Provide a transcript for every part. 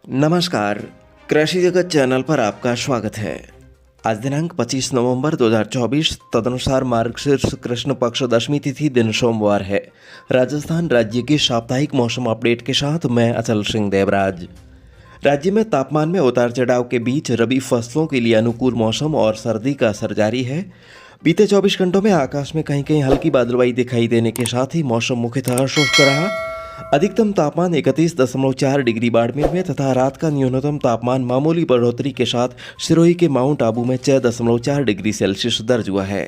नमस्कार, कृषि जगत चैनल पर आपका स्वागत है। आज दिनांक 25 नवंबर 2024 तदनुसार मार्गशीर्ष कृष्ण पक्ष दशमी तिथि दिन सोमवार है। राजस्थान राज्य की साप्ताहिक मौसम अपडेट के साथ मैं अचल सिंह देवराज। राज्य में तापमान में उतार चढ़ाव के बीच रबी फसलों के लिए अनुकूल मौसम और सर्दी का असर जारी है। बीते 24 घंटों में आकाश में कहीं कहीं हल्की बादलवाई दिखाई देने के साथ ही मौसम मुख्यतः शुष्क रहा। अधिकतम तापमान 31.4 डिग्री बाड़मेर में तथा रात का न्यूनतम तापमान मामूली बढ़ोतरी के साथ सिरोही के माउंट आबू में 6.4 डिग्री सेल्सियस दर्ज हुआ है।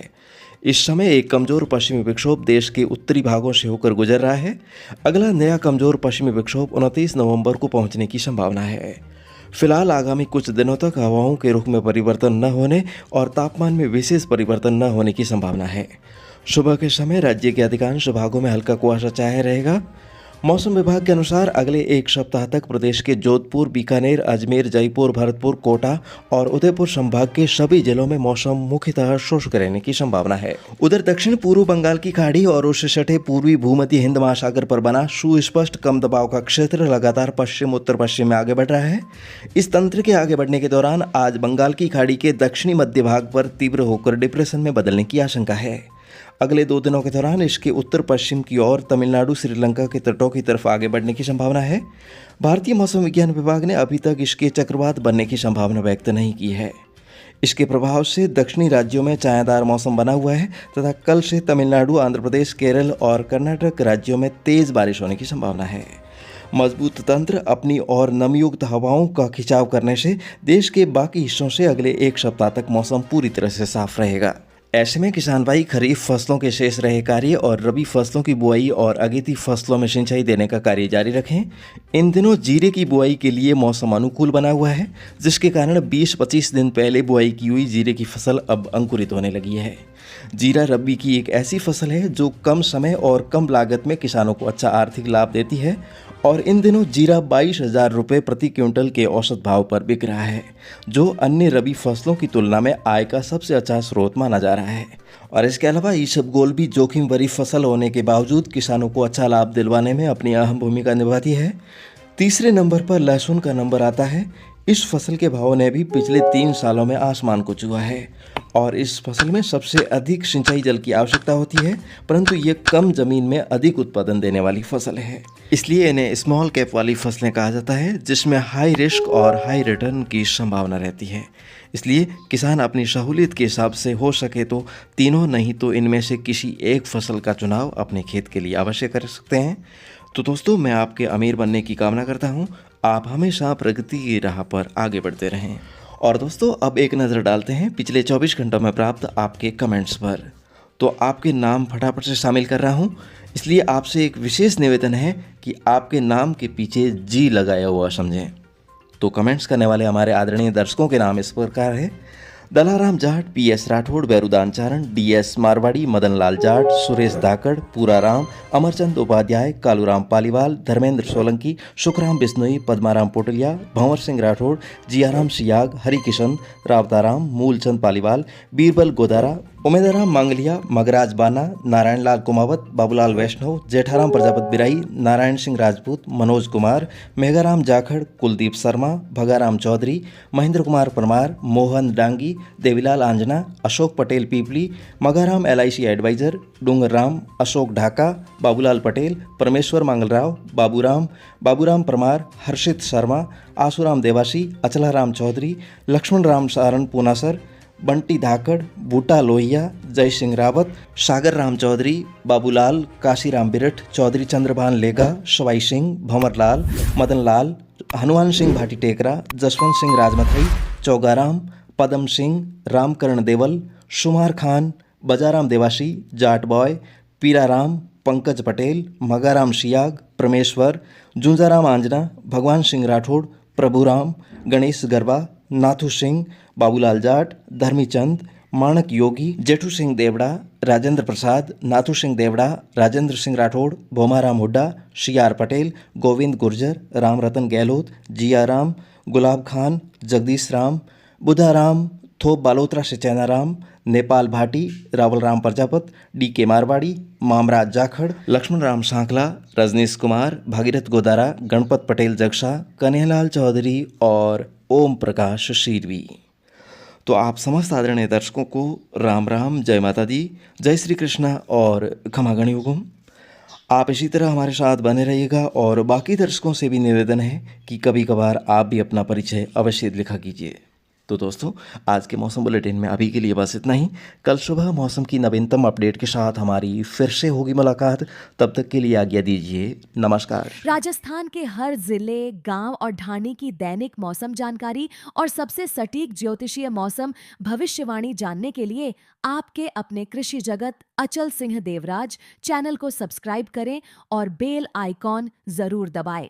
इस समय एक कमजोर पश्चिमी विक्षोभ देश के उत्तरी भागों से होकर गुजर रहा है। अगला नया कमजोर पश्चिमी विक्षोभ 29 नवंबर को पहुंचने की संभावना है। फिलहाल आगामी कुछ दिनों तक हवाओं के रुख में परिवर्तन न होने और तापमान में विशेष परिवर्तन न होने की संभावना है। सुबह के समय राज्य के अधिकांश भागों में हल्का कुहासा छाया रहेगा। मौसम विभाग के अनुसार अगले एक सप्ताह तक प्रदेश के जोधपुर, बीकानेर, अजमेर, जयपुर, भरतपुर, कोटा और उदयपुर संभाग के सभी जिलों में मौसम मुख्यतः शुष्क रहने की संभावना है। उधर दक्षिण पूर्व बंगाल की खाड़ी और उससे सटे पूर्वी भूमध्य हिंद महासागर पर बना सुस्पष्ट कम दबाव का क्षेत्र लगातार पश्चिम उत्तर पश्चिम में आगे बढ़ रहा है। इस तंत्र के आगे बढ़ने के दौरान आज बंगाल की खाड़ी के दक्षिणी मध्य भाग पर तीव्र होकर डिप्रेशन में बदलने की आशंका है। अगले 2 दिनों के दौरान इसके उत्तर पश्चिम की ओर तमिलनाडु, श्रीलंका के तटों की तरफ आगे बढ़ने की संभावना है। भारतीय मौसम विज्ञान विभाग ने अभी तक इसके चक्रवात बनने की संभावना व्यक्त नहीं की है। इसके प्रभाव से दक्षिणी राज्यों में छायादार मौसम बना हुआ है तथा कल से तमिलनाडु, आंध्र प्रदेश, केरल और कर्नाटक राज्यों में तेज बारिश होने की संभावना है। मजबूत तंत्र अपनी और नमयुक्त हवाओं का खिंचाव करने से देश के बाकी हिस्सों से अगले एक सप्ताह तक मौसम पूरी तरह से साफ रहेगा। ऐसे में किसान भाई खरीफ फसलों के शेष रहे कार्य और रबी फसलों की बुआई और अगेती फसलों में सिंचाई देने का कार्य जारी रखें। इन दिनों जीरे की बुआई के लिए मौसम अनुकूल बना हुआ है, जिसके कारण 20-25 दिन पहले बुआई की हुई जीरे की फसल अब अंकुरित होने लगी है। जीरा रबी की एक ऐसी फसल है जो कम समय और कम लागत में किसानों को अच्छा आर्थिक लाभ देती है और इन दिनों जीरा 22,000 रुपये प्रति क्विंटल के औसत भाव पर बिक रहा है, जो अन्य रबी फसलों की तुलना में आय का सबसे अच्छा स्रोत माना जा रहा है। और इसके अलावा ईसबगोल भी जोखिम भरी फसल होने के बावजूद किसानों को अच्छा लाभ दिलवाने में अपनी अहम भूमिका निभाती है। तीसरे नंबर पर लहसुन का नंबर आता है। इस फसल के भाव ने भी पिछले 3 सालों में आसमान को छुआ है और इस फसल में सबसे अधिक सिंचाई जल की आवश्यकता होती है, परंतु ये कम जमीन में अधिक उत्पादन देने वाली फसल है, इसलिए इन्हें स्मॉल कैप वाली फसलें कहा जाता है, जिसमें हाई रिस्क और हाई रिटर्न की संभावना रहती है। इसलिए किसान अपनी सहूलियत के हिसाब से हो सके तो तीनों नहीं तो इनमें से किसी एक फसल का चुनाव अपने खेत के लिए अवश्य कर सकते हैं। तो दोस्तों, मैं आपके अमीर बनने की कामना करता हूँ। आप हमेशा प्रगति की राह पर आगे बढ़ते रहें। और दोस्तों, अब एक नज़र डालते हैं पिछले 24 घंटों में प्राप्त आपके कमेंट्स पर। तो आपके नाम फटाफट से शामिल कर रहा हूँ, इसलिए आपसे एक विशेष निवेदन है कि आपके नाम के पीछे जी लगाया हुआ समझें। तो कमेंट्स करने वाले हमारे आदरणीय दर्शकों के नाम इस प्रकार है: दलाराम जाट, PS राठौड़, बैरुदान चारण, DS मारवाड़ी, मदन लाल जाट, सुरेश धाकड़, पूरा राम, अमरचंद उपाध्याय, कालूराम पालीवाल, धर्मेंद्र सोलंकी, सुखराम बिश्नोई, पद्माराम पोटलिया, भंवर सिंह राठौड़, जियाराम सियाग, हरिकिशन, रावताराम, मूलचंद पालीवाल, बीरबल गोदारा, उमेदराम मांगलिया, मगराज बाना, नारायण लाल कुमावत, बाबूलाल वैष्णव, जेठाराम प्रजापत बिराई, नारायण सिंह राजपूत, मनोज कुमार, मेघाराम जाखड़, कुलदीप शर्मा, भगाराम चौधरी, महेंद्र कुमार परमार, मोहन डांगी, देवीलाल आंजना, अशोक पटेल पीपली, मगाराम LIC एडवाइजर, डूंगर राम, अशोक ढाका, बाबूलाल पटेल, परमेश्वर मांगलराव, बाबूराम परमार, हर्षित शर्मा, आसूराम देवासी, अचलाराम चौधरी, लक्ष्मण राम सारण पूनासर, बंटी धाकड़, बूटा लोहिया, जय सिंह रावत, सागर राम चौधरी, बाबूलाल, काशीराम बिरठ, चौधरी चंद्रभान लेगा, सवाई सिंह, भंवर लाल, मदन लाल, हनुमान सिंह भाटी टेकरा, जसवंत सिंह राजमथई, चौगाराम, पदम सिंह, रामकरण देवल, शुमार खान, बजाराम देवासी, जाट बॉय, पीराराम, पंकज पटेल, मगाराम सियाग, परमेश्वर, जुंजाराम आंजना, भगवान सिंह राठौड़, प्रभुराम, गणेश गरबा, नाथू सिंह, बाबूलाल जाट, धर्मीचंद, माणक योगी, जेठू सिंह देवड़ा, राजेंद्र प्रसाद, नाथू सिंह देवड़ा, राजेंद्र सिंह राठौड़, भोमाराम हुड्डा, CR पटेल, गोविंद गुर्जर, राम रतन गहलोत, जियाराम, गुलाब खान, जगदीश राम, बुधाराम, थोप बालोत्रा से चैनाराम, नेपाल भाटी, रावल राम प्रजापत, DK मारवाड़ी, मामराज जाखड़, लक्ष्मण राम सांखला, रजनीश कुमार, भागीरथ गोदारा, गणपत पटेल जगशा, कन्हैयालाल चौधरी और ओम प्रकाश शीरवी। तो आप समस्त आदरणीय दर्शकों को राम राम, जय माता दी, जय श्री कृष्णा और खमा गणी हुकुम। आप इसी तरह हमारे साथ बने रहिएगा और बाकी दर्शकों से भी निवेदन है कि कभी कभार आप भी अपना परिचय अवश्य लिखा कीजिए। तो दोस्तों, आज के मौसम बुलेटिन में अभी के लिए बस इतना ही। कल सुबह मौसम की नवीनतम अपडेट के साथ हमारी फिर से होगी मुलाकात। तब तक के लिए आज्ञा दीजिए। नमस्कार। राजस्थान के हर जिले, गांव और ढाणी की दैनिक मौसम जानकारी और सबसे सटीक ज्योतिषीय मौसम भविष्यवाणी जानने के लिए आपके अपने कृषि जगत अचल सिंह देवराज चैनल को सब्सक्राइब करें और बेल आइकॉन जरूर दबाएं।